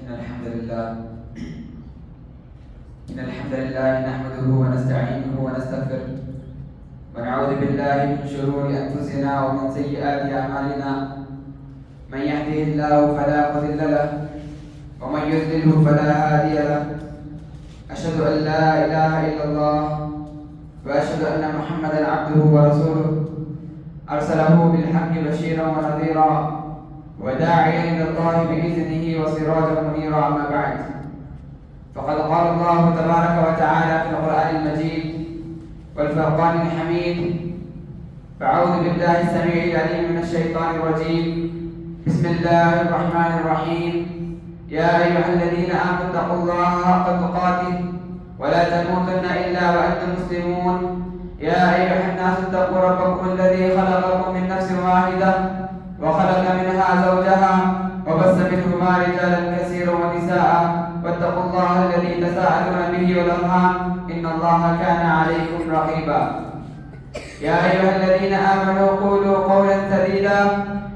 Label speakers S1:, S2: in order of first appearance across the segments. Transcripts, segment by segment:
S1: إن الحمد لله نحمده ونستعينه ونستغفره ونعوذ بالله من شرور أنفسنا ومن سيئات أعمالنا من يهده الله فلا مضل له ومن يضلله فلا هادي له أشهد أن لا إله إلا الله وأشهد أن محمدا عبده ورسوله أرسله بالحق بشيرا ونذيرا وداعيا إلى الله بإذنه وسراجا منيرا. أما بعد فقد قال الله تبارك وتعالى في القرآن المجيد والفرقان الحميد: فأعوذ بالله السميع العليم من الشيطان الرجيم. بسم الله الرحمن الرحيم. يا أيها الذين آمنوا اتقوا الله حق تقاته ولا تموتن إلا وأنتم مسلمون. يا أيها الناس اتقوا ربكم الذي خلقكم من نفس واحدة وخلق منها زوجها وبث منهما رجالا كثيرا ونساء واتقوا الله الذي تساءلون به والأرحام إن الله كان عليكم رقيبا. يا أيها الذين آمنوا قولوا قولا سديدا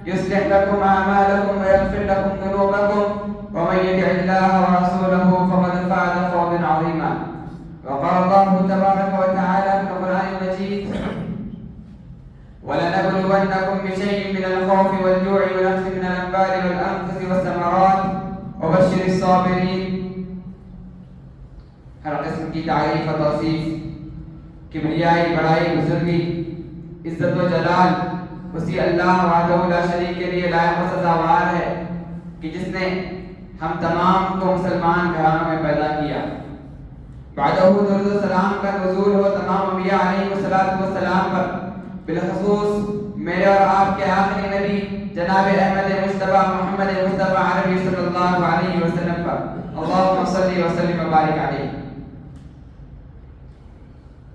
S1: يصلح لكم أعمالكم ويغفر لكم ذنوبكم ومن يطع الله ورسوله فقد فاز فوزا عظيما. وقال الله تبارك وتعالى في القرآن المجيد: ولنبلونكم بشيء من الخوف والجوع ونقص من الأموال والأنفس والثمرات وبشر الصابرين. ہر قسم کی تعریف و توصیف، کبریائی، بڑائی، بزرگی، عزت و جلال اسی اللہ وحدہ لا شریک کے لیے لائق و سزاوار ہے کہ جس نے ہم تمام کو مسلمان گھرانوں میں پیدا کیا. بعدہ درود و سلام کا نزول ہو تمام انبیاء علیہ السلام پر، بالخصوص میرے اور آپ کے آخری نبی جناب احمد مصطفیٰ محمد مصطفیٰ عربی صلی اللہ علیہ وسلم پر. اللہم صلی وسلم وبارک علیہ.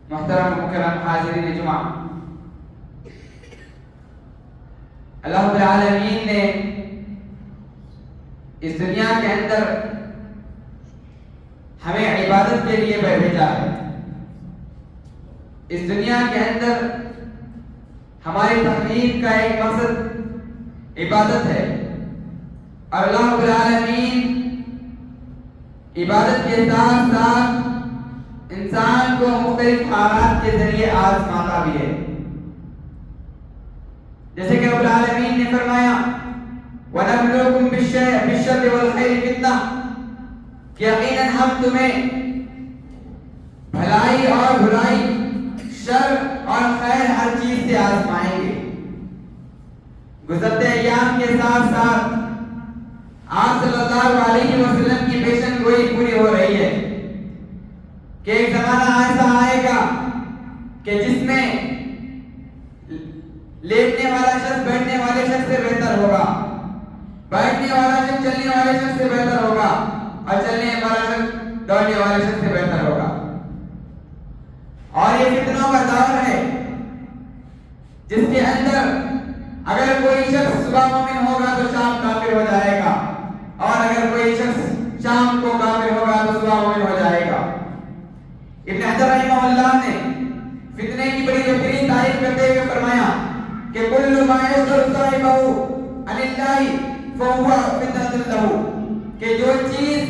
S1: محترم مکرم حاضرین جمعہ، اللہ رب العالمین نے اس دنیا کے اندر ہمیں عبادت کے لیے بھیجا ہے. اس دنیا کے اندر ہماری تخلیق کا ایک مقصد عبادت ہے، اور اللہ رب العالمین عبادت کے ساتھ ساتھ انسان کو مختلف حالات کے ذریعے آزماتا بھی ہے. جیسے کہ رب العالمین نے فرمایا: وَنَبْلُوكُمْ بِالشَّرِّ وَالْخَيْرِ فِتْنَةً، کہ یقیناً ہم تمہیں بھلائی اور برائی، شر اور خیر ہر چیز سے آزمائیں گے. گزرتے ایام کے ساتھ ساتھ آپ صلی اللہ علیہ وسلم کی پیشن گوئی پوری ہو رہی ہے کہ ایک زمانہ ایسا آئے گا کہ جس میں لیٹنے والا شخص بیٹھنے والے شخص سے بہتر ہوگا، بیٹھنے والا شخص چلنے والے شخص سے بہتر ہوگا، اور چلنے والا شخص دوڑنے والے شخص سے بہتر ہوگا. اور یہ فتنوں کا دور ہے جس کے اندر اگر کوئی شخص صبح مومن ہوگا تو شام کافر ہو جائے گا، اور اگر کوئی شخص شام کو کافر ہوگا تو صبح مومن ہو جائے گا. ابن حجر رحمہ اللہ نے فتنے کی بڑی بہترین تعریف کرتے ہوئے فرمایا کہ کل ما یصدر صاحبہ عن اللہ فهو فتنۃ لہ، کہ جو چیز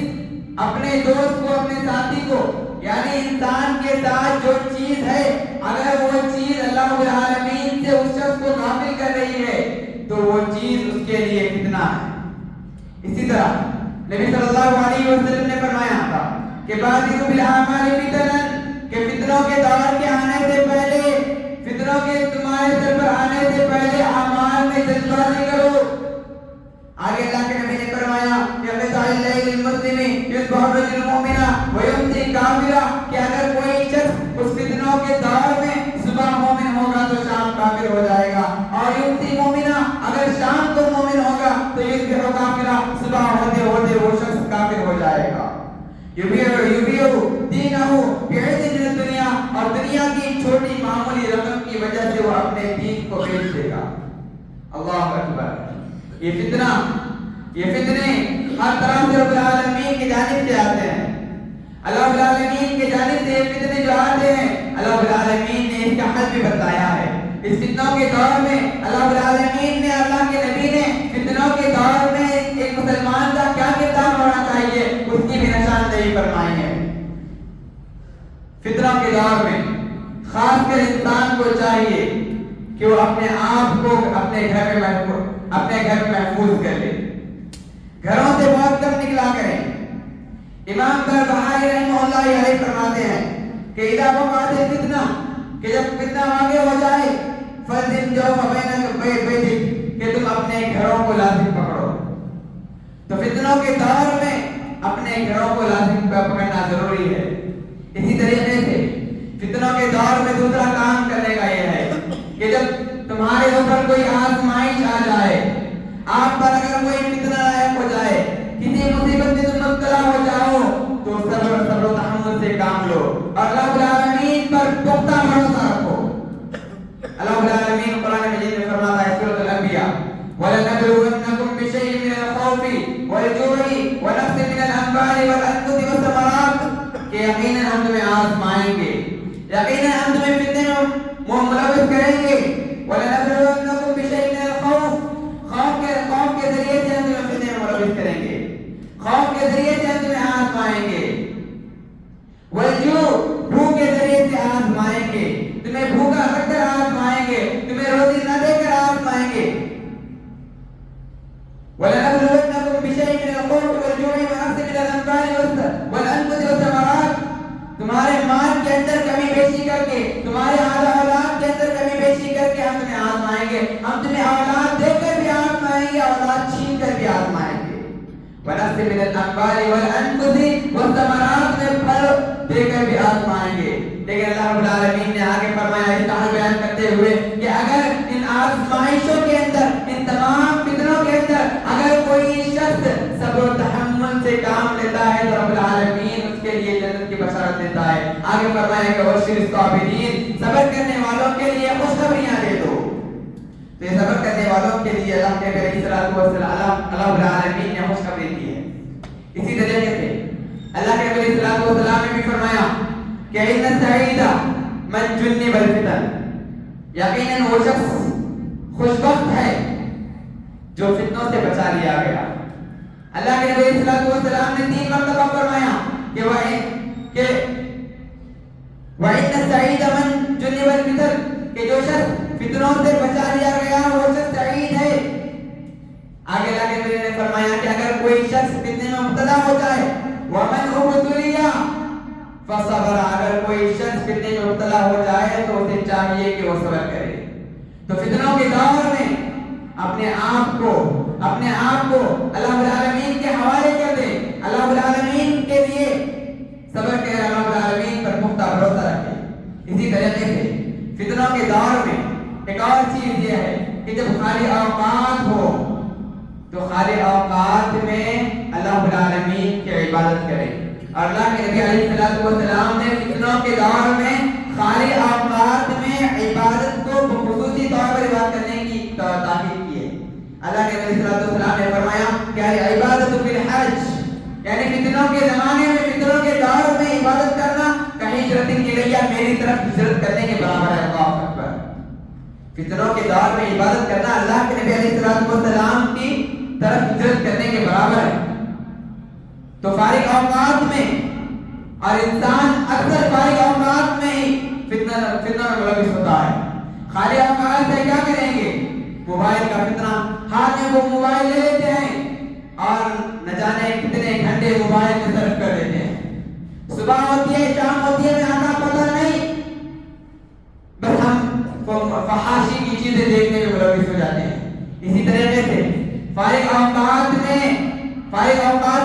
S1: اپنے دوست کو، اپنے ساتھی کو، یعنی انسان کے ساتھ جو چیز ہے، اگر وہ چیز اللہ رب العالمین سے اس شخص کو غافل کر رہی ہے تو وہ چیز اس کے لیے فتنہ ہے. اسی طرح نبی صلی اللہ علیہ وسلم نے فرمایا تھا کہ بادروا بالاعمال فتنا، کہ فتنوں کے دور کے آنے سے پہلے، فتنوں کے تمہارے سر پر آنے سے پہلے اعمال میں جلد بازی کرو. آگے اللہ کے نبی نے فرمایا کہ مثال اللیل المسلم یصبح الرجل مؤمنا ویمسی کافرا، کہ اگر کوئی شخص اس فتنوں کے دور میں صبح مومن ہوگا تو شام کافر ہو جائے گا، اور یمسی مومنا، اگر شام کو مومن ہوگا تو یصبح کافرا، صبح ہوتے ہوتے وہ شخص کافر ہو جائے گا. یبیع دینہ بعوض من الدنیا، اور دنیا کی چھوٹی معمولی رقم کی وجہ سے وہ اپنے دین کو بیچ دے گا. اللہ اکبر. یہ فتنے ہر طرح سے رب العالمین کی جانب سے آتے ہیں. اللہ رب العالمین کی جانب سے یہ فتنے جو آتے ہیں، اللہ رب العالمین نے اس کا حل بھی بتایا ہے. اس فتنوں کے دور میں اللہ رب العالمین نے، اللہ کے نبی نے فتنوں کے دور میں ایک مسلمان کا کیا کردار ہونا چاہیے پر انسان کو چاہیے کہ وہ اپنے آپ کو اپنے گھر میں محفوظ کر لے، گھروں سے بہت کم نکلا کریں۔ امام بہاری رحمہ اللہ علیہ فرماتے ہیں کہ اذا وقعت الفتنہ، کہ جب فتنہ واقع ہو جائے، فَلْزِمْ جَوْفَ بَيْتِكَ، کہ تم اپنے گھروں کو لازم پکڑو۔ تو فتنوں کے دور میں اپنے گھروں کو لازم پکڑنا ضروری ہے۔ اسی طریقے سے فتنوں کے دور میں دوسرا کام کرنے کا یہ ہے کہ جب تمہارے اوپر کوئی آزمائش آ جائے، آپ پر اگر کوئی فتنہ لاحق ہو جائے، کسی مصیبت میں تم مبتلا ہو جاؤ، تو صبر و تحمل سے کام لو اور اللہ رب العالمین پر پختہ بھروسہ رکھو۔ اللہ رب العالمین قرآن مجید میں فرماتا ہے سورۃ الانبیاء، وَلَنَبْلُوَنَّكُمْ بِشَيْءٍ مِّنَ الْخَوْفِ وَالْجُوعِ وَنَقْصٍ مِّنَ الْأَمْوَالِ وَالْأَنفُسِ وَالثَّمَرَاتِ، کہ یقیناً ہم تمہیں آزمائیں گے، یقیناً ہم تمہیں فتنے میں ملوث کریں گے۔ وَلَنَبْلُوَنَّكُمْ بِشَيْءٍ مِّنَ الْخَوْفِ، خوف کے ذریعے سے ہم تمہیں فتنے میں ملوث کریں گے، خوف کے ذریعے سے ہم تمہیں آزمائیں گے۔ والجوع، بھوک کے ذریعے سے آزمائیں گے، تمہیں بھوکا رکھ کر آزمائیں گے، تمہیں روزی نہ دے کر آزمائیں گے۔ وَلَنَبْلُوَنَّكُمْ بِشَيْءٍ مِّنَ الْخَوْفِ وَالْجُوعِ وَنَقْصٍ مِّنَ الْأَمْوَالِ وَالْأَنفُسِ وَالثَّمَرَاتِ، تمہارے مال کے اندر کمی بیشی کر کے، تمہارے اولاد کے اندر کمی بیشی کر کے ہم تمہیں آزمائیں گے، ہم تمہیں اولاد دے کر بھی آزمائیں گے، اولاد چھین کر بھی آزمائیں گے۔ وَنَقْصٍ مِّنَ الْأَمْوَالِ وَالْأَنفُسِ وَالثَّمَرَاتِ میں پھل دے کر بھی آزمائیں گے۔ لیکن اللہ رب العالمین نے آگے فرمایا اس حال بیان کرتے ہوئے کہ اگر ان آزمائشوں کے اندر، ان تمام فتنوں کے اندر اگر کوئی شخص صبر و تحمل سے کام لیتا ہے تو رب العالمین اس کے لیے جنت کی بشارت دیتا ہے۔ آگے فرمایا کہ وَبَشِّرِ الصَّابِرِينَ، صبر کرنے والوں کے لیے خوشخبریاں دے دو۔ تو یہ صبر کرنے والوں کے لیے اللہ کے نبی صلی اللہ علیہ وسلم نے خوشخبری دی ہے۔ اسی طریقے سے اللہ کے نبی صلی اللہ علیہ وسلم نے بھی فرمایا کہ ان السعید من جنب الفتن، یقیناً وہ شخص خوشبخت ہے جو فتنوں سے بچا لیا گیا۔ اللہ کے نبی صلی اللہ علیہ وسلم نے 3 مرتبہ فرمایا کہ وَإِنَّ السَّعِيدَ مَنْ جُنِبَ الْفِتَنِ، کہ جو شخص فتنوں سے بچا لیا گیا وہ شخص سعید ہے۔ آگے اللہ کے نبی نے فرمایا کہ اگر کوئی شخص فتنے میں مبتلا ہو جائے، وَمَنْ ابْتُلِيَ فَصَبَرَ، اگر کوئی شخص فتنے میں مبتلا ہو جائے تو اسے چاہیے کہ وہ صبر کرے۔ تو فتنوں کے دور میں اپنے آپ کو اللہ رب العالمین کے حوالے کر دے، اللہ رب العالمین کے لیے صبر کرے، اللہ رب العالمین پر پختہ بھروسہ رکھے۔ اسی طریقے سے فتنوں کے دور میں ایک اور چیز یہ ہے کہ جب خالی اوقات ہو تو خالی اوقات میں اللہ رب العالمین کی عبادت کریں۔ اور اللہ کے نبی علیہ السلام نے فتنوں کے دور میں خالی اوقات میں عبادت کو خصوصی طور پر عبادت کرنے کی تاکید کی ہے۔ اللہ کے نبی صلی اللہ علیہ وسلم نے فرمایا کہ عبادت فی الحج، یعنی فتنوں کے زمانے میں، فتنوں کے دور میں عبادت کرنا کہیں ہجرت کی گئی میری طرف ہجرت کرنے کے برابر ہے۔ اللہ اکبر۔ فتنوں کے دور میں عبادت کرنا اللہ کے نبی علیہ السلام کی طرف ہجرت کرنے کے برابر ہے۔ تو فارغ اوقات میں، اور انسان اکثر فارغ اوقات میں ہی فتنہ میں ملوث ہوتا ہے۔ خالی اوقات سے کیا کریں گے؟ موبائل کا فتنہ، ہاتھ میں وہ موبائل لے لیتے ہیں اور نہ جانے کتنے گھنٹے موبائل میں صرف کر دیتے ہیں۔ صبح ہوتی ہے، شام ہوتی ہے، میں آنا پتہ نہیں، بس ہم فحاشی کی چیزیں دیکھنے میں ملوث ہو جاتے ہیں۔ اسی طریقے سے فارغ اوقات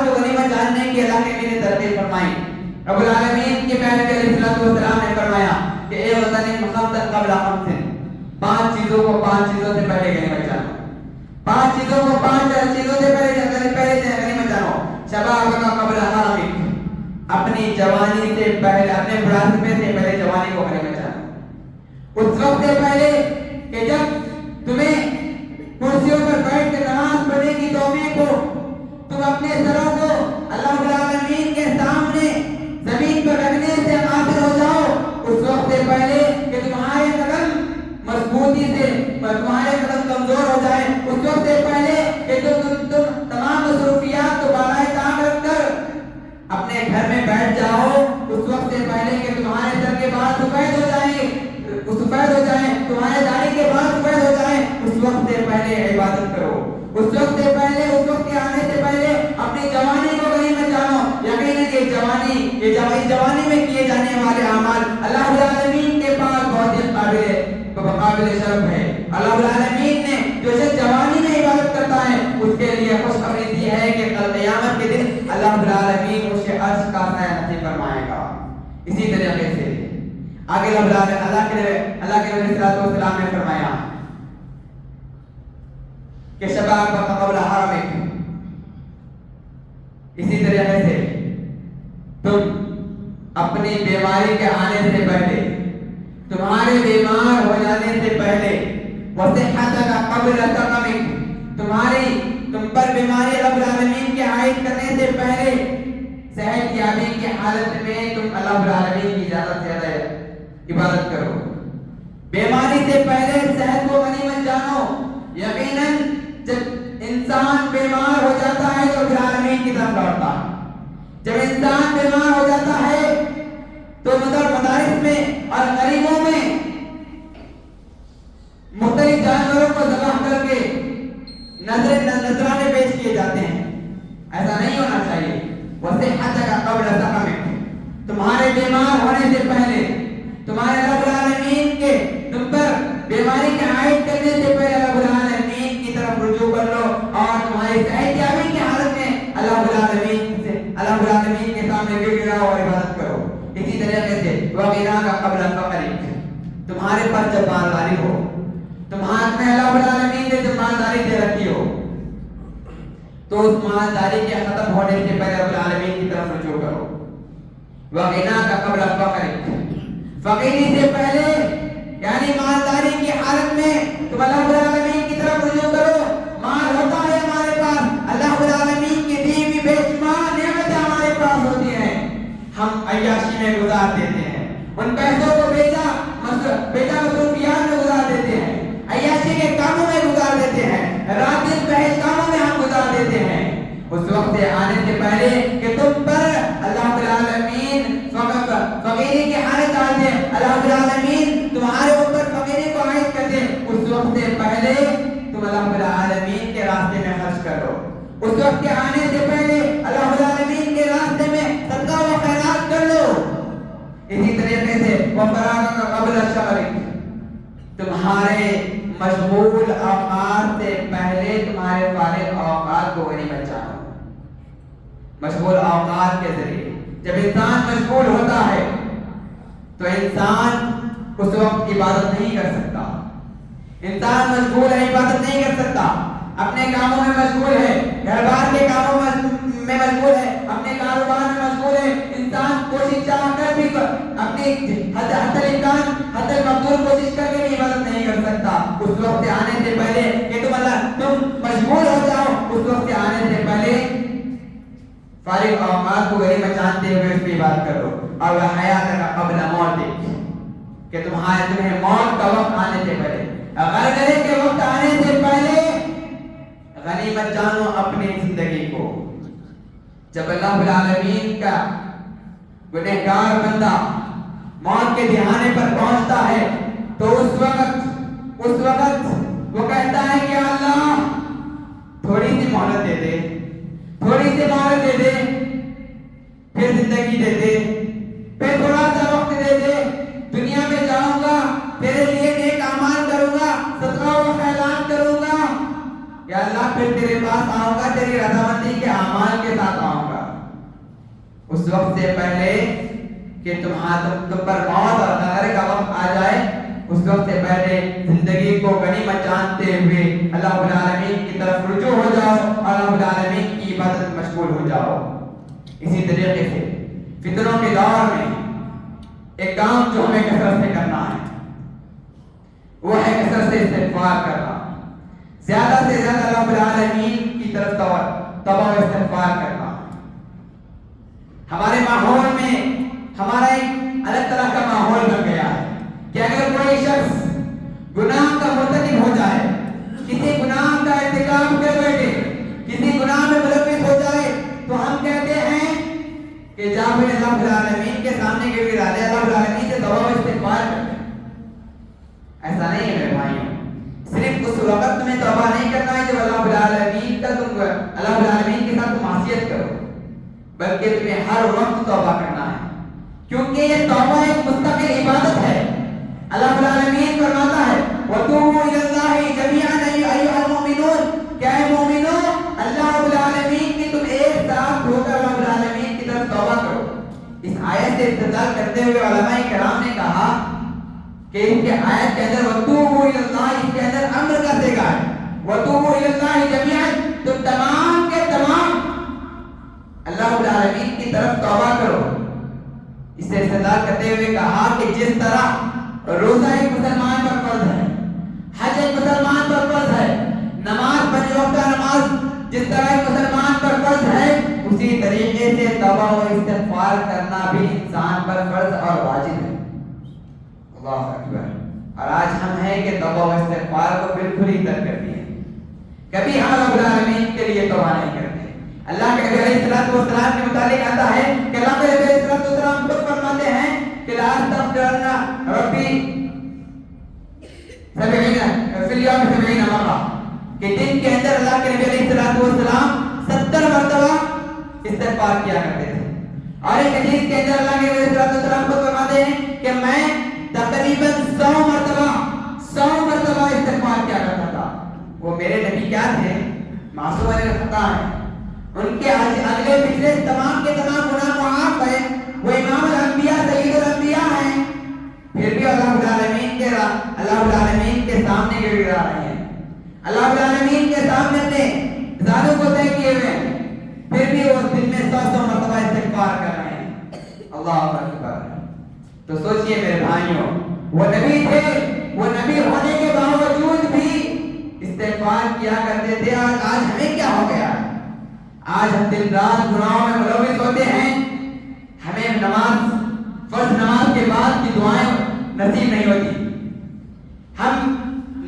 S1: کو غنیمت جاننے کی اللہ کے نبی نے ترغیب فرمائی۔ رب العالمین کے پیارے نبی علیہ السلام نے فرمایا کہ اے وطن خمسا قبل خمس، 5 چیزوں کو 5 چیزوں سے پہلے غنیمت جانو، 5 چیزوں کو 5 چیزوں سے پہلے غنیمت جانو۔ شبابک قبل حرمک، اپنی جوانی سے پہلے، اپنے بڑھاپے سے پہلے جوانی کو غنیمت جانو، اس وقت سے پہلے کہ جب تمہیں کرسیوں پر بیٹھ کے نماز پڑھنے کی توفیق ہو، تم اپنے سروں کو اللہ العالمین کے سامنے زمین پر رکھنے سے قاصر ہو جاؤ، اس وقت سے پہلے کہ تمہارے قدم مضبوطی سے، تمہارے قدم کمزور ہو جائے، اس وقت سے پہلے کہ تم تمام مصروفیات کو بالائے طاق رکھ کر اپنے گھر میں بیٹھ جاؤ، اس وقت سے پہلے کہ تمہارے سر کے بال سفید ہو جائیں، قابل شرف ہے. اللہ رب العالمین نے جو شخص جوانی میں عبادت کرتا ہے اس کے لیے خوشخبری دی ہے کہ کل قیامت کے دن اللہ رب العالمین اسے عرش کا سایہ نصیب فرمائے گا. اسی طریقے سے آگے اللہ کے نبی صلی اللہ علیہ وسلم نے فرمایا کہ شباب قبل حرمک. اسی طریقے سے تم اپنی بیماری کے آنے سے پہلے, تمہارے بیمار ہو جانے سے پہلے, وصحتک قبل سقمک, تم پر بیماری رب العالمین کے عائد کرنے سے پہلے صحت یابی کی حالت میں تم اللہ رب العالمین کی زیادہ سے زیادہ عبادت کرو. بیماری سے پہلے صحت کو غنیمت جانو. یقیناً جب انسان بیمار ہو جاتا ہے تو رب العالمین کی طرف لوٹتا ہے. جب انسان بیمار ہو جاتا ہے تو مدارس میں اور غریبوں میں مختلف جانوروں کو ذبح کر کے نذرانے پیش کیے جاتے ہیں. ایسا نہیں ہونا چاہیے. وصحتک قبل سقمک, تمہارے بیمار ہونے سے پہلے, تمہارے رب العالمین کے تم پر بیماری کے عائد کرنے سے پہلے رب العالمین کی طرف رجوع کر لو اور تمہاری صحت یابی کی حالت میں اللہ رب العالمین کے سامنے گر گراؤ اور عبادت کرو. اسی طریقے سے وغیرہ قبل فقرک, تمہارے پر جب مالداری ہو, تم ہاتھ میں اللہ رب العالمین نے جب مالداری دے رکھی ہو تو اس مالداری کے ختم ہونے سے پہلے رب العالمین کی طرف رجوع کرو. وغیرہ قبل فقرک, فقیری سے پہلے یعنی مالداری کی حالت میں تم اللہ رب العالمین کی طرف رجوع کرو. مال ہوتا ہے ہمارے پاس, اللہ رب العالمین کی دی ہوئی بے شمار نعمتیں ہمارے پاس ہوتی ہیں, ہم عیاشی میں گزار دیتے ہیں. ان پیسوں کو بیچا مصروفیات میں گزار دیتے ہیں, عیاشی کے کاموں میں گزار دیتے ہیں, رات دن بحث کاموں میں ہم گزار دیتے ہیں. اس وقت سے آنے سے پہلے کہ تم پر اللہ رب العالمین فقیری کی حالت آ دے, اللہ رب العالمین تمہارے اوپر فقیری کو عائد کر دے, اس وقت سے پہلے تم اللہ رب العالمین کے راستے میں خرچ کرو. اس وقت کے آنے سے پہلے اللہ رب العالمین کے راستے میں صدقہ و خیرات کر لو. اسی طریقے سے وفراغک قبل شغلک, تمہارے مشغول اوقات سے پہلے تمہارے فارغ اوقات کو غنیمت جانو. مشغول اوقات کے ذریعے جب انسان مشغول ہوتا ہے تو انسان اس وقت عبادت نہیں کر سکتا. انسان مشغول ہے, عبادت نہیں کر سکتا. اپنے کاموں میں مشغول ہے, گھر بار کے کاموں میں مشغول ہے, اپنے کاروبار میں مشغول ہے. انسان کوشش چاہ کر بھی اپنی حد الامکان حد المقدور کوشش کر کے بھی عبادت نہیں کر سکتا. اس وقت آنے سے پہلے کہ تم مشغول ہو جاؤ, اس وقت آنے سے پہلے فارغ اوقات کو غنیمت جانتے ہوئے اس کی عبادت کرو. اور حیاتک قبل موتک, کہ تمہیں موت کا وقت آنے سے پہلے, غرغرے کے وقت آنے سے پہلے غنیمت جانو اپنی زندگی کو. جب اللہ رب العالمین کا گنہگار بندہ موت کے دہانے پر پہنچتا ہے تو اس وقت وہ کہتا ہے کہ اللہ تھوڑی سی مہلت دے دے, تھوڑی سی مہلت دے دے, پھر زندگی دے دے, پھر تھوڑا سا وقت دے دے, دنیا میں جاؤں گا, تیرے لیے نیک اعمال کروں گا, صدقہ و خیرات کروں گا, یا اللہ پھر تیرے پاس آؤں گا, تیری رضامندی کے اعمال کے ساتھ آؤں گا. اس وقت سے پہلے کہ تم پر موت اور غرغرے کا وقت آ جائے, اس وقت سے پہلے زندگی کو غنیمت جانتے ہوئے اللہ رب العالمین کی طرف رجوع ہو جاؤ اور اللہ رب العالمین کی عبادت میں مشغول ہو جاؤ. اسی طریقے سے فتنوں کے دور میں ایک کام جو ہمیں کثرت سے کرنا ہے وہ ہے کثرت سے استغفار کرنا. زیادہ سے زیادہ اللہ رب العالمین کی طرف توبہ و استغفار کرنا. ہمارے ماحول میں ہمارا ایک الگ طرح کا ماحول بن گیا ہے کہ اگر کوئی شخص گناہ کا مرتکب ہو جائے, کسی گناہ کا ارتکاب کر بیٹھے, کسی گناہ میں ملوث ہو جائے, تو ہم کہتے ہیں کہ جا پھر اللہ رب العالمین کے سامنے گر گرا دے, اللہ رب العالمین سے توبہ و استغفار کر دے. ایسا نہیں ہے میرے بھائیوں. صرف اس وقت میں توبہ نہیں کرنا ہے جب اللہ رب العالمین کے ساتھ تم معصیت کرو, بلکہ تمہیں ہر وقت توبہ کرنا ہے, کیونکہ یہ توبہ ایک مستقل عبادت ہے. اللہ رب العالمین فرماتا ہے وَتُوبُوا إِلَى اللَّهِ جَمِيعًا أَيُّهَا الْمُؤْمِنُونَ کہ اے مومنو اللہ رب العالمین کی تم ایک ساتھ ہو کر رب العالمین کی طرف توبہ کرو. اس آیت سے استدلال کرتے ہوئے علماء کرام نے کہا کہ اس کے آیت کے اندر وَتُوبُوا إِلَى اللَّهِ اس کے اندر امر کا صیغہ ہے. وَتُوبُوا إِلَى اللَّهِ جَمِيعًا تم تمام کے تمام اللہ رب العالمین کی طرف توبہ کرو. اس سے استدلال کرتے ہوئے کہا کہ جس طرح روزہ ایک مسلمان پر فرض ہے, حج ایک مسلمان پر فرض ہے, نماز 5 وقتہ نماز جس طرح ایک مسلمان پر فرض ہے, اسی طریقے سے توبہ و استغفار کرنا بھی انسان پر فرض اور واجب ہے. اللہ اکبر. اور آج ہم ہیں کہ توبہ و استغفار کو بالکل ہی ترک کر دیے, کبھی ہم رب العالمین کے لیے توبہ نہیں کرتے. اللہ کے نبی علیہ السلام کے متعلق آتا ہے کہ اللہ کے نبی علیہ السلام خود فرماتے ہیں کہ لا استغفرنا ربی 70 فی الیوم 70 مرہ, کہ دن کے اندر اللہ کے نبی علیہ السلام 70 مرتبہ استغفار کیا کرتے تھے. اور ایک حدیث کے اندر اللہ کے نبی علیہ السلام خود فرماتے ہیں کہ میں تقریباً 100 مرتبہ استغفار کیا کرتا تھا. وہ میرے نبی کیا تھے؟ معصوم خطا ہیں, ان کے اگلے پچھلے تمام کے تمام گناہ معاف ہے, وہ امام الانبیاء سید الانبیاء ہیں, پھر بھی اللہ العالمین کے سامنے گر گرا رہے ہیں, اللہ العالمین کے سامنے اپنے ذاتوں کو طے کیے ہوئے ہیں, پھر بھی وہ دن میں 100 مرتبہ استغفار کر رہے ہیں. اللہ اکبر. تو سوچئے میرے بھائیوں, وہ نبی تھے, وہ نبی ہونے کے باوجود بھی استغفار کیا کرتے تھے. اور آج ہمیں کیا ہو گیا؟ آج ہم دن رات گناہوں میں ملوث ہوتے ہیں, ہمیں فرض نماز کے بعد کی دعائیں نصیب نہیں ہوتی, ہم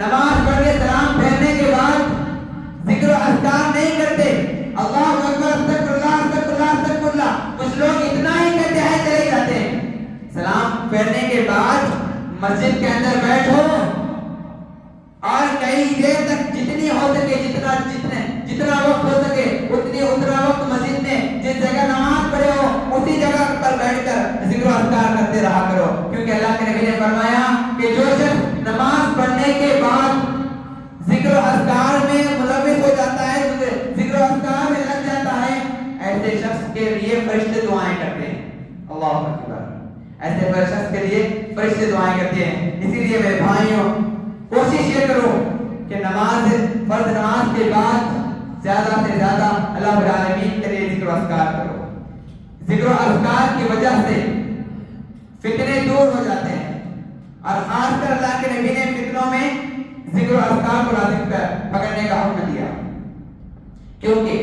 S1: نماز پڑھ کے سلام پھیرنے کے بعد ذکر و اذکار نہیں کرتے, اللہ اکبر استغفر اللہ استغفر اللہ استغفر اللہ, کچھ لوگ اتنا ہی کہتے ہیں چلے جاتے ہیں. سلام پھیرنے کے بعد مسجد کے اندر بیٹھو اور کئی دیر تک جتنی ہو سکے جتنا وقت ہو سکے اتنا وقت مسجد میں جس جگہ نماز پڑھے ہو اسی جگہ پر بیٹھ کر ذکر و اذکار کرتے رہا کرو. کیونکہ اللہ کے نبی نے فرمایا کہ جو شخص نماز پڑھنے کے بعد ذکر و اذکار میں ملوث ہو جاتا ہے, ذکر و اذکار میں لگ جاتا ہے, ایسے شخص کے لیے فرشتے دعائیں کرتے ہیں. اللہ اکبر. ایسے شخص کے لیے فرشتے دعائیں کرتے ہیں. اسی لیے میرے بھائیوں کوشش یہ کرو کہ فرض نماز کے بعد زیادہ سے زیادہ اللہ رب العالمین کے لیے ذکر و اذکار کرو. ذکر و اذکار کی وجہ سے فتنے دور ہو جاتے ہیں, اور خاص کر اللہ کے نبی نے فتنوں میں ذکر و اذکار کو لازم پکڑنے کا حکم دیا, کیونکہ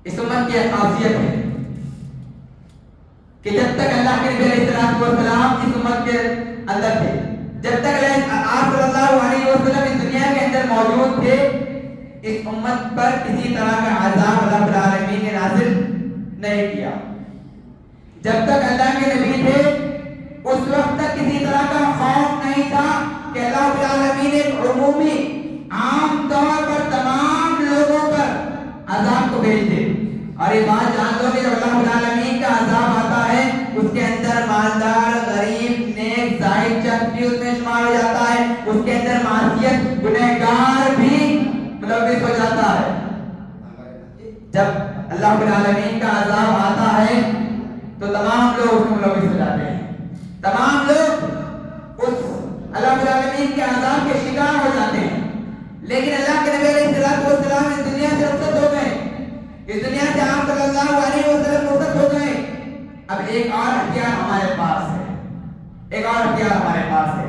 S1: اس امت کی خاصیت ہے کہ جب تک اللہ کے نبی علیہ السلام اس امت کے اندر تھے, جب تک آپ صلی اللہ علیہ وسلم اس دنیا کے اندر موجود تھے, اس امت پر کسی طرح کا عذاب اللہ رب العالمین نے نازل نہیں کیا. جب تک اللہ کے نبی تھے اس وقت تک کسی طرح کا خوف نہیں تھا کہ اللہ رب العالمین ایک عمومی عام طور پر تمام لوگوں پر عذاب کو بھیج دے. اور یہ بات جان لو کہ جب اللہ رب العالمین کا عذاب آتا ہے اس کے اندر مالدار, غریب, نیک, زاہد شخص بھی اس میں شمار ہو جاتا ہے, اس کے اندر معصیت گنہگار بھی ملوث ہو جاتا ہے. جب اللہ رب العالمین کا عذاب آتا ہے تو تمام لوگ اس میں ملوث ہو جاتے ہیں, تمام لوگ اس اللہ رب العالمین کے عذاب کے شکار ہو جاتے ہیں. لیکن اللہ کے نبی علیہ السلام اس دنیا سے رخصت ہو گئے, اس دنیا سے آپ صلی اللہ علیہ وسلم رخصت ہو گئے. اب ایک اور ہتھیار ہمارے پاس ہے, ایک اور ہتھیار ہمارے پاس ہے.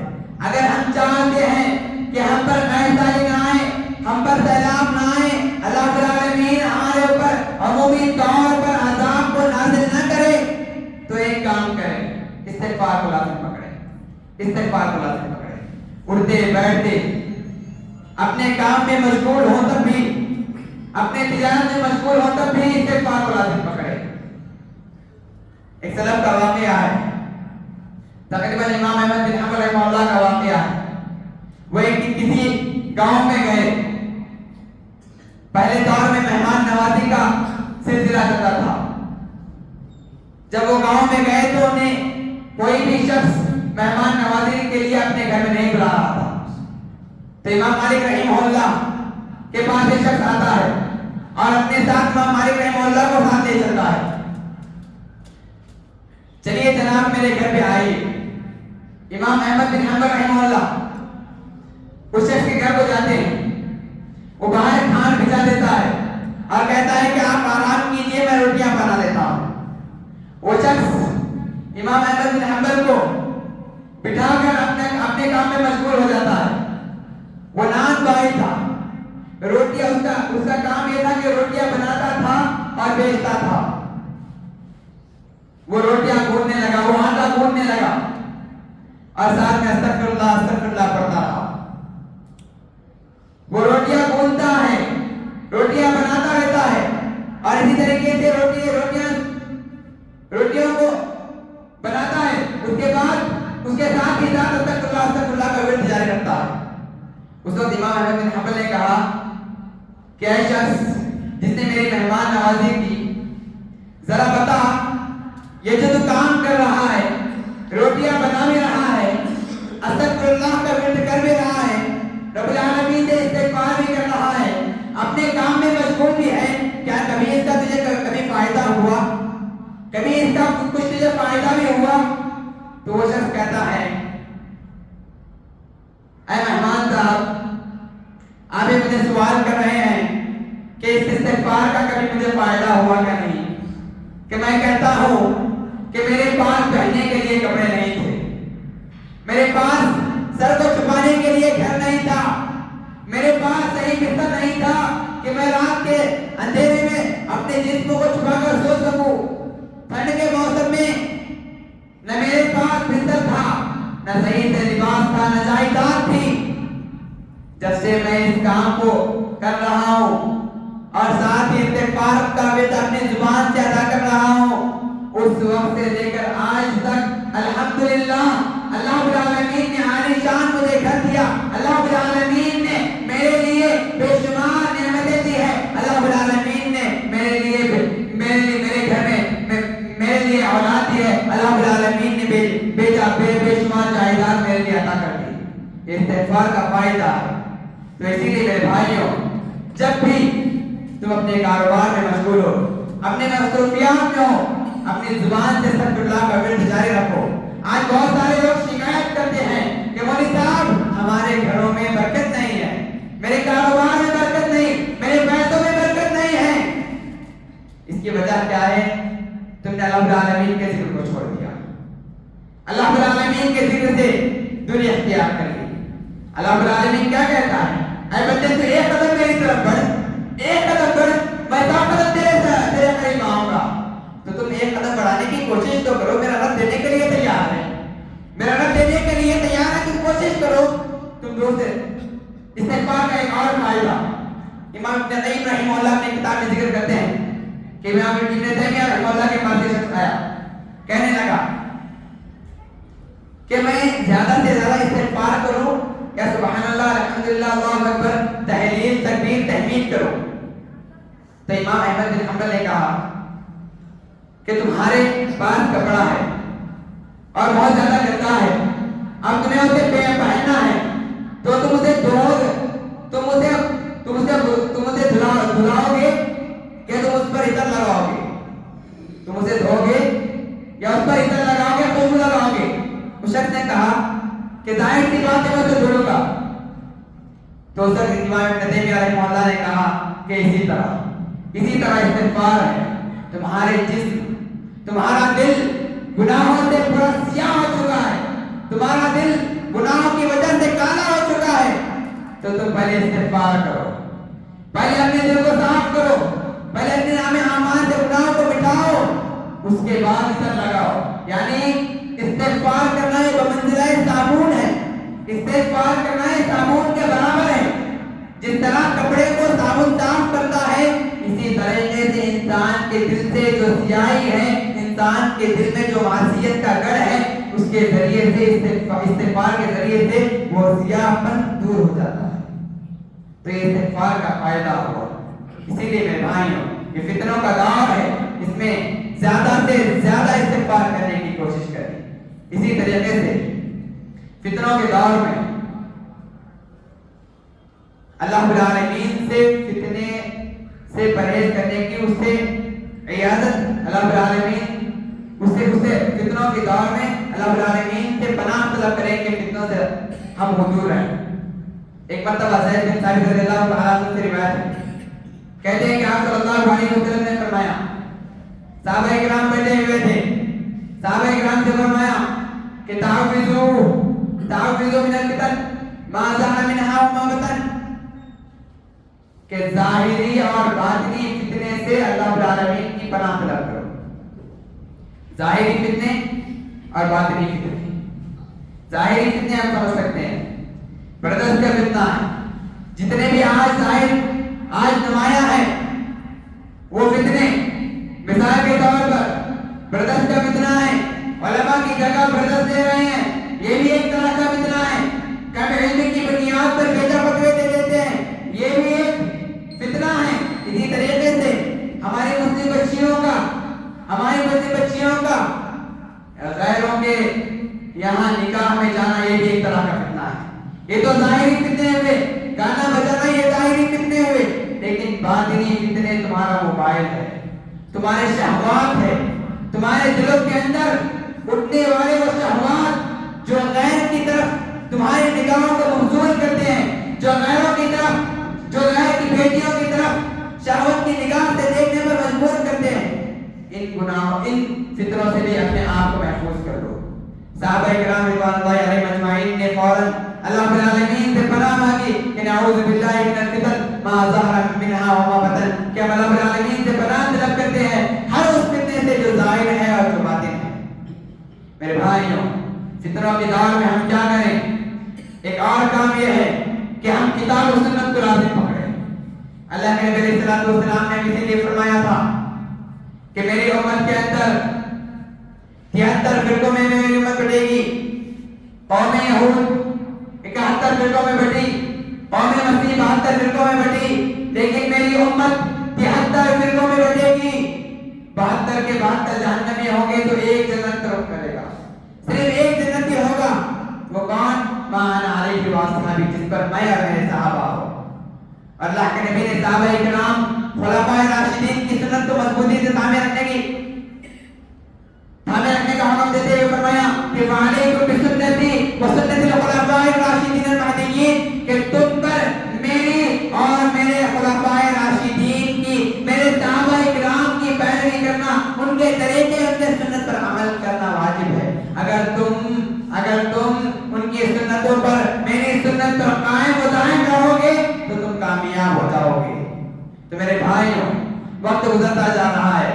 S1: اگر ہم چاہتے ہیں کہ ہم پر ایسا نہ آئے, ہم پر سیلاب نہ آئے, اللہ رب العالمین ہمارے اوپر عمومی طور پر عذاب کو نازل نہ کرے, تو ایک کام کریں, استغفار کو لازم پکڑیں, استغفار کو لازم پکڑیں. اٹھتے بیٹھتے اپنے کام میں مشغول ہوں تب بھی, اپنے تجارت میں مشغول ہوں تب بھی استغفار کو لازم پکڑیں. ایک سلف کا واقعہ ہے, تقریباً امام احمد بن حنبل رحمہ اللہ کا واقعہ ہے. وہ ایک کسی گاؤں میں گئے, پہلے دور میں مہمان نوازی کا سلسلہ چلتا تھا. جب وہ گاؤں میں گئے تو انہیں کوئی بھی شخص مہمان نوازی کے لیے اپنے گھر میں نہیں بلا رہا تھا. تو امام مالک رحمہ اللہ کے پاس ایک شخص آتا ہے اور اپنے ساتھ امام مالک رحمہ اللہ کو ساتھ لے چلتا ہے. چلیے جناب میرے گھر پہ آئیے. امام احمد بن حنبل رحمہ اللہ اس شخص کے گھر کو جاتے ہیں. وہ باہر کھان بھجا دیتا ہے اور کہتا ہے کہ آپ آرام کیجئے، میں روٹیاں بنا دیتا ہوں. وہ شخص امام احمد بن حنبل کو بٹھا کر اپنے کام میں مشغول ہو جاتا ہے. وہ نان بائی تھا، روٹیاں اس کا کام یہ تھا کہ روٹیاں بناتا تھا اور بیچتا تھا. وہ روٹیاں گھوننے لگا، وہ آٹا گھوننے لگا اور ساتھ میں استغفر اللہ پڑھتا رہا. وہ روٹیاں گھونتا ہے، روٹیاں بناتا رہتا ہے اور اسی طریقے سے روٹیوں کو بناتا ہے. اس کے بعد اس کے ساتھ ہی ساتھ استغفر اللہ کا ورد جاری رکھتا ہے. اس وقت امام احمد بن حنبل نے کہا کہ اے شخص جس نے میری مہمان نوازی کی، ذرا بتا یہ جو تو کام کر رہا ہے، روٹیاں بنا بھی رہا ہے، استغفر اللہ کا ورد کر بھی رہا ہے، رب العالمین سے استغفار بھی کر رہا ہے، اپنے کام میں مشغول بھی ہے، کیا کبھی اس کا تجھے کبھی فائدہ ہوا؟ کبھی اس کا کچھ تجھے فائدہ بھی ہوا؟ تو وہ شخص کہتا ہے اے مہمان صاحب، آپ مجھے سوال کر رہے ہیں کہ اس استغفار کا کبھی مجھے فائدہ ہوا کہ نہیں؟ کہ میں کہتا ہوں کہ میرے پاس پہننے کے لیے کپڑے نہیں تھے، میرے پاس سر کو چھپانے کے لیے گھر نہیں تھا، میرے پاس صحیح بستر نہیں تھا کہ میں رات کے اندھیرے میں اپنے جسم کو چھپا کر سو سکوں. ٹھنڈ کے موسم میں نہ میرے پاس بستر تھا، نہ صحیح سے لباس تھا، نہ جائیداد تھی. جب سے میں اس کام کو کر رہا ہوں اور ساتھ ہی استغفار کا ورد اپنی زبان سے ادا کر رہا ہوں، اس وقت سے لے کر آج تک الحمدللہ اللہ رب العالمین نے عالی شان مجھے گھر دیا. اللہ رب العالمین نے میرے لیے بے شمار نعمتیں دی ہے. اللہ رب العالمین نے میرے گھر میں میرے لیے اولاد دی ہے. اللہ رب العالمین نے بے شمار جائیداد میرے لیے عطا کر دی. استغفار کا فائدہ. تو اسی لیے میرے بھائیوں، جب بھی تم اپنے کاروبار میں مشغول ہو، اپنے مصروفیات میں ہو، اپنی زبان سے استغفر اللہ کا ورد جاری رکھو. آج بہت سارے لوگ شکایت کرتے ہیں کہ مولوی صاحب ہمارے گھروں میں برکت نہیں ہے، میرے کاروبار میں برکت نہیں، میرے پیسوں میں برکت نہیں ہے. اس کی وجہ کیا ہے؟ تم نے اللہ رب العالمین کے ذکر کو چھوڑ دیا، اللہ رب العالمین کے ذکر سے دوری اختیار کر لی. اللہ رب العالمین کیا کہتا ہے؟ اے بندے تو ایک قدم میری طرف بڑھ، ایک قدم بڑھ، میں 100 قدم تیرے قریب آؤں گا. تو تم ایک قدم بڑھانے کی کوشش تو کرو. میرا رب دینے کے لیے تیار ہے، میرا رب دینے کے لیے تیار ہے. تم کوشش کرو. تم دوست استغفار کا ایک اور فائدہ امام ابن قیم رحمہ اللہ اپنی کتاب میں ذکر کرتے ہیں کہ امام ابن تیمیہ رحمہ اللہ کے پاس ایک شخص آیا، کہنے لگا کہ میں زیادہ سے زیادہ استغفار کروں یا سبحان اللہ الحمدللہ اللہ اکبر تحلیل تکبیر تحمید کروں؟ تو امام احمد بن حنبل نے کہا کہ تمہارے پاس کپڑا ہے اور بہت زیادہ گندا ہے، اب تمہیں اسے پہننا ہے تو تم اسے دھلاؤ گے کہ تم اس پر عطر لگاؤ گے؟ تم اسے دھو گے یا اس پر عطر لگاؤ گے، خوشبو لگاؤ گے؟ اس شخص نے کہا کہ ظاہر سی بات ہے میں اسے دھلوں گا. تو اس وقت امام ابن تیمیہ رحمہ اللہ نے کہا کہ اسی طرح استغفار ہے. تمہارے جسم، تمہارا دل گناہوں سے پورا سیاہ ہو چکا ہے، تمہارا دل گناہوں کی وجہ سے کالا ہو چکا ہے، تو تم پہلے استغفار کرو، پہلے اپنے دل کو صاف کرو، پہلے اپنے نام اعمال سے گناہوں کو مٹاؤ، اس کے بعد عطر لگاؤ. یعنی استغفار کرنا یہ بمنزلہ صابون ہے. استغفار کرنا یہ صابون کے برابر ہے. جس طرح کپڑے کو صابن صاف کرتا ہے، اسی طریقے سے انسان کے دل سے جو سیاہی ہے، انسان کے دل میں جو معصیت کا گڑھ ہے، اس کے ذریعے سے استغفار کے ذریعے سے وہ سیاہ پن دور ہو جاتا ہے. تو یہ استغفار کا فائدہ ہوا. اسی لیے میرے بھائیوں، یہ فتنوں کا دور ہے، اس میں زیادہ سے زیادہ استغفار کرنے کی کوشش کریں. اسی طریقے سے فتنوں کے دور میں اللہ رب العالمین سے فتنے سے پرہیز کرنے کی، اس سے عیادت، اللہ رب العالمین اسے فتنوں کے دور میں اللہ رب العالمین سے پناہ طلب کریں کہ فتنوں سے ہم حضور رہیں۔ ایک مرتبہ زید بن ثابت رضی اللہ تعالیٰ عنہ سے روایت ہے، کہتے ہیں کہ آپ صلی اللہ علیہ وسلم نے فرمایا، صحابہ کرام بیٹھے ہوئے تھے، صحابہ کرام سے فرمایا کہ تعوذوا من الفتن ما ظہر منها وما بطن، کہ ظاہری اور باطنی فتنے سے اللہ رب العالمین کی پناہ طلب کرو۔ ظاہری فتنے اور باطنی فتنے، ظاہری فتنے ہم سمجھ سکتے ہیں، بردست کا فتنہ ہے، جتنے بھی آج ظاہر آج نمایاں ہے وہ فتنے، مثال کے طور پر بردست کا فتنہ ہے، علماء کی جگہ بردست دے رہے ہیں، یہ بھی ایک طرح کا فتنہ ہے، کم علم کی بنیاد پر بیجا فتوے دے دیتے ہیں، یہ بھی ایک فتنہ ہے۔ اسی طریقے سے ہماری مسلم بچیوں کا غیروں کے یہاں نکاح میں جانا، یہ بھی ایک طرح کا فتنہ ہے۔ یہ تو ظاہری فتنے ہوئے، گانا بجانا یہ ظاہری فتنے ہوئے، لیکن باطنی فتنے تمہارا موبائل ہے، تمہارے شہوات ہے، تمہارے دلوں کے اندر اٹھنے والے وہ شہوات جو غیر کی طرف تمہاری نگاہوں کو مبذول کرتے ہیں، جو غیروں کی طرف، جو غیر کی بیٹیوں کی طرف شہوت کی نگاہ سے دیکھنے پر مجبور کرتے ہیں، ان گناہوں، ان فتنوں سے بھی اپنے آپ کو محفوظ کر لو۔ صحابہ کرام رضوان اللہ علیہم اجمعین نے فوراً اللہ رب العالمین سے پناہ مانگی کہ نعوذ باللہ من الفتن ما ظہر منها وما بطن، کہ ہم اللہ رب العالمین سے پناہ طلب کرتے ہیں ہر اس فتنے سے جو ظاہر ہے اور جو باطن ہے۔ میرے بھائیوں، فتنوں کے دور میں ہم کیا کریں؟ ایک اور کام یہ ہے کہ ہم کتاب و سنت کو لازم پکڑیں۔ اللہ کے نبی علیہ الصلوۃ والسلام نے اسی لیے فرمایا تھا کہ میری امت کے اندر 73 فرقوں میں میری امت بٹے گی، قوم یہود 71 فرقوں میں بٹی، قوم مسیح 72 فرقوں میں بٹی، لیکن میری امت 73 فرقوں میں بٹے گی، 72 کے 72 جہنمی ہوں گے تو ایک جنت طرف کرے گا، صرف ایک جنتی ہوگا، وہ کون؟ مان علیہ وآصحابہ، جس پر میں اور میرے صحابہ ہو۔ اللہ کے نبی نے صحابہ کرام خلفائے راشدین کی سنت کو مضبوطی سے تھامے رکھنے کا حکم دیتے ہوئے فرمایا کہ وعلیکم بسنتی وسنت الخلفائے الراشدین المہدیین، کہ تم پر میری اور میرے خلفائے راشدین کی، میرے صحابہ کرام کی پیروی کرنا، ان کے طریقے، ان کے سنت پر عمل کرنا واجب ہے۔ اگر تم ان کی سنتوں پر، میری سنت پر قائم و دائم رہو گے تو تم کامیاب ہو جاؤ گے۔ تو میرے بھائیوں، وقت گزرتا جا رہا ہے،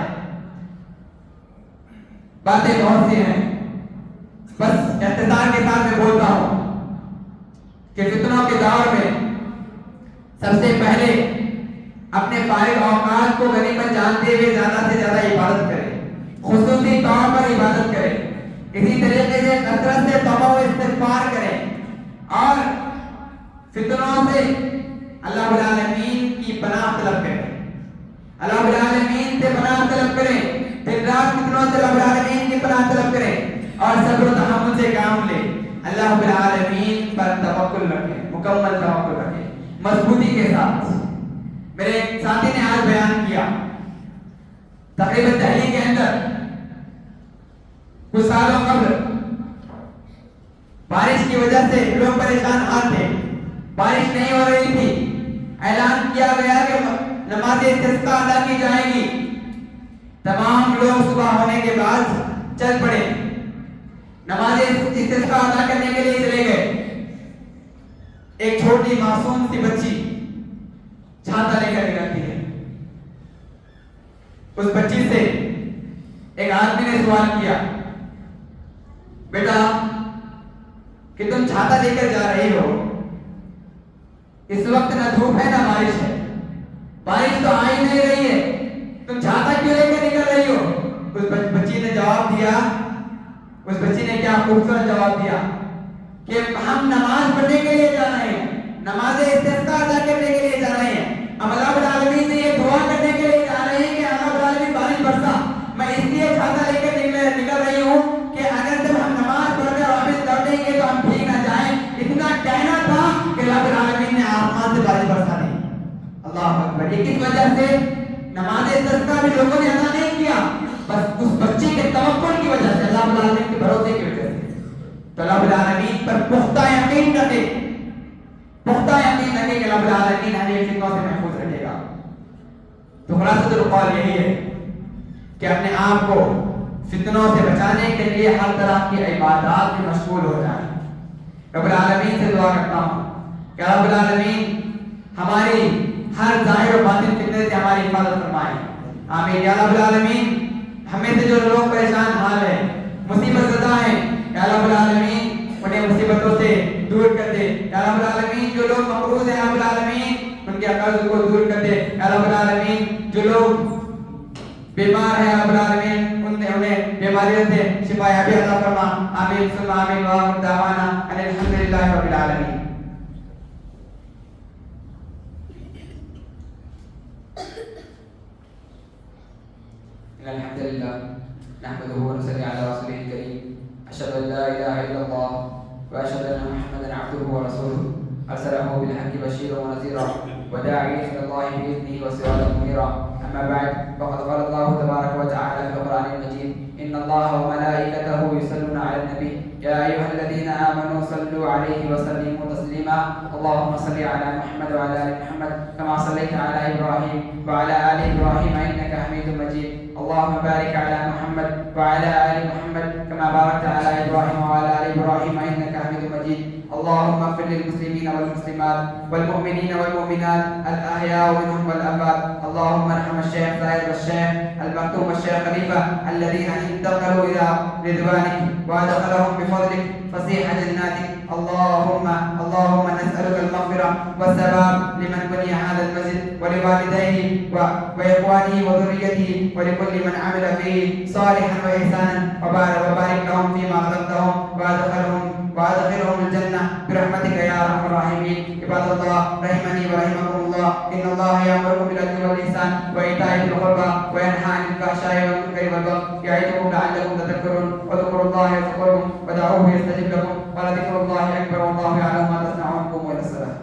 S1: باتیں بہت سی ہیں، بس اختصار کے ساتھ میں بولتا ہوں کہ فتنوں کے دور میں سب سے پہلے اپنے فارغ اوقات کو غنیمت جانتے ہوئے زیادہ سے زیادہ عبادت کریں، خصوصی طور پر عبادت کریں، اسی طریقے سے کثرت سے توبہ و استغفار کریں، اور فتنوں سے اللہ رب العالمین کی پناہ طلب کریں، اللہ رب العالمین سے پناہ طلب کریں، دن رات فتنوں سے اللہ رب العالمین کی پناہ طلب کریں، اور صبر و تحمل سے کام لیں، اللہ رب العالمین پر توکل رکھیں، مکمل توکل رکھیں، مضبوطی کے ساتھ۔ میرے ایک ساتھی نے آج بیان کیا، تقریباً دہلی کے اندر کچھ سالوں قبل بارش کی وجہ سے لوگ پریشان آتے، بارش نہیں ہو رہی تھی، اعلان کیا گیا کہ نماز استسقاء ادا کی جائے گی، تمام لوگ صبح ہونے کے بعد چل پڑے، نماز استسقاء ادا کرنے کے لیے چلے گئے۔ ایک چھوٹی معصوم سی بچی چھاتا لے کر نکلتی ہے، اس بچی سے ایک آدمی نے سوال کیا، بیٹا کہ تم چھاتا لے کر جا رہی ہو، اس وقت نہ دھوپ ہے نہ بارش ہے، بارش تو آ ہی نہیں رہی ہے، تم چھاتا کیوں لے کر نکل رہی ہو؟ اس بچی نے جواب دیا، اس بچی نے کیا خوبصورت جواب دیا کہ ہم نماز پڑھنے کے لیے جا رہے ہیں، نماز استسقاء ادا کرنے کے لیے جا رہے ہیں، ہم اللہ رب العالمین سے یہ دعا کرنے کے لیے جا رہے ہیں کہ اللہ رب العالمین بارش برسا، میں اس لیے چھاتا لے کر نکل رہی ہوں کہ اگر جب ہم نماز پڑھ کر واپس لوٹیں گے تو ہم بھیگ نہ جائیں۔ اتنا کہنا تھا کہ اللہ رب العالمین نے آسمان سے بارش برسا صدقہ بھی لوگوں نے ادا نہیں کیا، بس اس بچے کے توکل کی وجہ سے، اللہ رب العالمین کے بھروسے کی وجہ سے. تو رب العالمین پر پختہ یقین رکھے، پختہ یقین رکھے کہ رب العالمین ہمیں فتنوں سے محفوظ رکھے گا. تو خلاصۃ القول یہی ہے کہ اپنے آپ کو فتنوں سے بچانے کے لیے ہر طرح کی عبادات میں مشغول ہو جائیں. رب العالمین سے دعا کرتا ہوں کہ رب العالمین ہماری ہر ظاہر و باطن فتنے سے ہماری حفاظت فرمائے. آمین. یا رب العالمین ہمیں سے جو لوگ پریشان حال ہیں، مصیبت زدہ ہیں، یا رب العالمین انہیں مصیبتوں سے دور کر دے. یا رب العالمین جو لوگ مقروض ہیں، رب العالمین ان کے قرض کو دور کر دے. یا رب العالمین جو لوگ بیمار ہیں، رب العالمین انہیں بیماریوں سے شفا یابی عطا فرما. آمین ثم آمین. وآخر دعوانا ان الحمد للہ رب العالمین. الحمد للہ نحمده ونصلي على رسوله الكريم. أشهد أن لا إله إلا الله وأشهد أن محمدا عبده ورسوله أرسله بالحق بشيرا ونذيرا وداعيا إلى الله بإذنه وسراجا منيرا. أما بعد فقد قال الله تبارك وتعالى في القرآن المجيد: إن الله وملائكته يصلون على النبي يا أيها الذين آمنوا صلوا عليه وسلموا تسليما. اللهم صل على محمد وعلى آل محمد كما صليت على إبراهيم وعلى آل إبراهيم إنك حميد مجيد. اللهم بارك على محمد وعلى آل محمد كما باركت على إبراهيم وعلى آل إبراهيم إنك حميد مجيد. اللهم اغفر للمسلمين والمسلمات والمؤمنين والمؤمنات الأحياء منهم والأموات. اللهم ارحم الشيخ زاهد والشيخ المكتوم الشيخ خليفة الذين انتقلوا إلى رضوانك وأدخلهم بفضلك فسيح جناتك. اللهم نسألك المغفرة والثواب لمن بني هذا المسجد ولوالديه وإخوانه وذريته ولكل من عمل فيه صالحا وإحسانا، وبارك لهم فيما رزقتهم وأدخلهم الجنة برحمتك يا أرحم الراحمين. عباد الله رحمني ورحمكم الله، إن الله يأمركم بالعدل والإحسان وإيتاء ذي القربى وينهى عن الفحشاء والمنكر والبغي يعظكم لعلكم تذكرون. واذكروا الله يذكركم ودعوه يستجب لكم ولذكر الله أكبر والله يعلم ما تصنعون. قوموا إلى الصلاة.